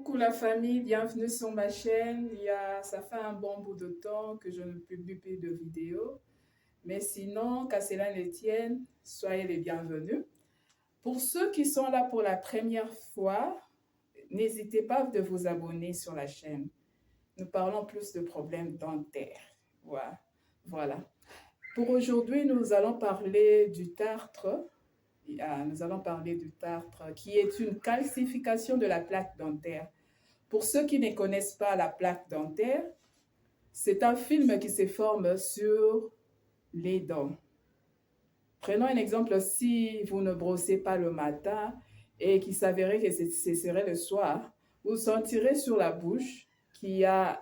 Coucou la famille, bienvenue sur ma chaîne. Ça fait un bon bout de temps que je ne publie plus de vidéos. Mais sinon, qu'à cela ne tienne, soyez les bienvenus. Pour ceux qui sont là pour la première fois, n'hésitez pas de vous abonner sur la chaîne. Nous parlons plus de problèmes dentaires. Voilà. Pour aujourd'hui, nous allons parler du tartre. Nous allons parler du tartre, qui est une calcification de la plaque dentaire. Pour ceux qui ne connaissent pas la plaque dentaire, c'est un film qui se forme sur les dents. Prenons un exemple, si vous ne brossez pas le matin et qu'il s'avérait que ce serait le soir, vous sentirez sur la bouche qu'il y a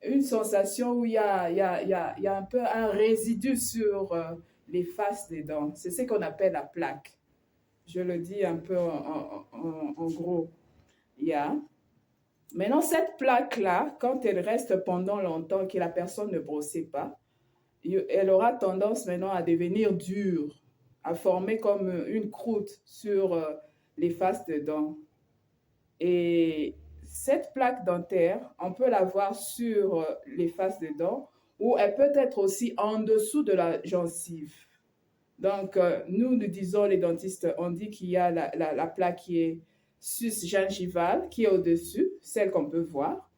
une sensation où il y a un peu un résidu sur les faces des dents. C'est ce qu'on appelle la plaque. Je le dis un peu en gros. Maintenant, cette plaque-là, quand elle reste pendant longtemps, que la personne ne brossait pas, elle aura tendance maintenant à devenir dure, à former comme une croûte sur les faces des dents. Et cette plaque dentaire, on peut la voir sur les faces des dents ou elle peut être aussi en dessous de la gencive. Donc, nous disons, les dentistes, on dit qu'il y a la plaque qui est sus-gingivale, qui est au-dessus, celle qu'on peut voir,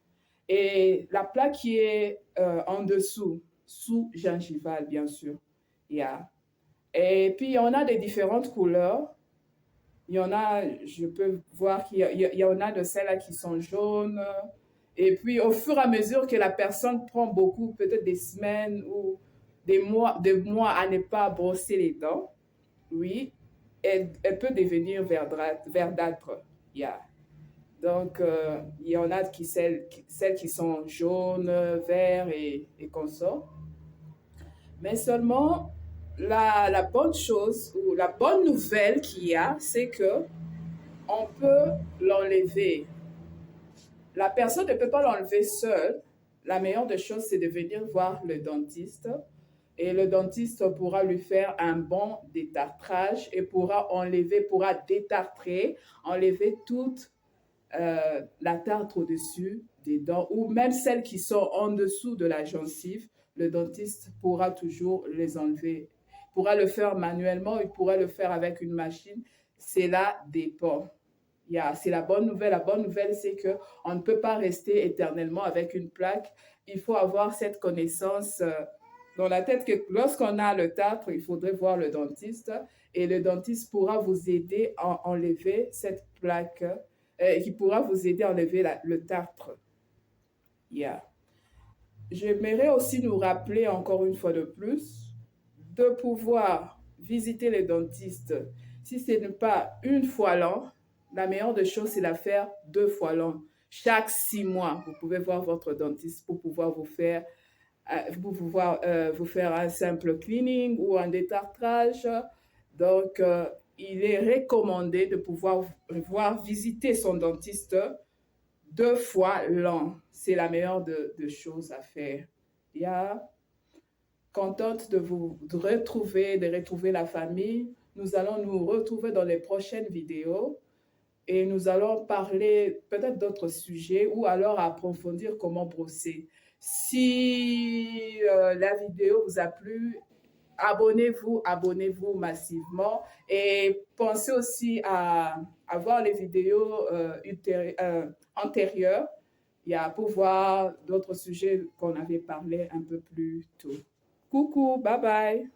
et la plaque qui est en dessous, sous-gingivale, bien sûr. Et puis, on a des différentes couleurs. Il y en a, je peux voir qu'il y en a de celles-là qui sont jaunes. Et puis, au fur et à mesure que la personne prend beaucoup, peut-être des semaines ou des mois à ne pas brosser les dents, oui, elle peut devenir verdâtre. Donc, il y en a celles qui sont jaunes, verts et consorts. Mais seulement, la bonne chose ou la bonne nouvelle qu'il y a, c'est que on peut l'enlever. La personne ne peut pas l'enlever seule. La meilleure des choses, c'est de venir voir le dentiste. Et le dentiste pourra lui faire un bon détartrage et pourra détartrer, enlever toute la tartre au-dessus des dents ou même celles qui sont en dessous de la gencive. Le dentiste pourra toujours les enlever. Il pourra le faire manuellement, il pourra le faire avec une machine. Cela dépend. C'est la bonne nouvelle. La bonne nouvelle, c'est qu'on ne peut pas rester éternellement avec une plaque. Il faut avoir cette connaissance dans la tête que lorsqu'on a le tartre, il faudrait voir le dentiste et le dentiste pourra vous aider à enlever cette plaque, qui pourra vous aider à enlever le tartre. J'aimerais aussi nous rappeler encore une fois de plus de pouvoir visiter les dentistes. Si ce n'est pas une fois l'an, la meilleure des choses, c'est la faire 2 fois l'an. Chaque 6 mois, vous pouvez voir votre dentiste pour pouvoir vous faire un simple cleaning ou un détartrage. Donc, il est recommandé de pouvoir visiter son dentiste 2 fois l'an. C'est la meilleure de choses à faire. Contente de retrouver la famille. Nous allons nous retrouver dans les prochaines vidéos et nous allons parler peut-être d'autres sujets ou alors approfondir comment brosser. Si la vidéo vous a plu, abonnez-vous massivement et pensez aussi à voir les vidéos antérieures pour voir d'autres sujets qu'on avait parlé un peu plus tôt. Coucou, bye bye.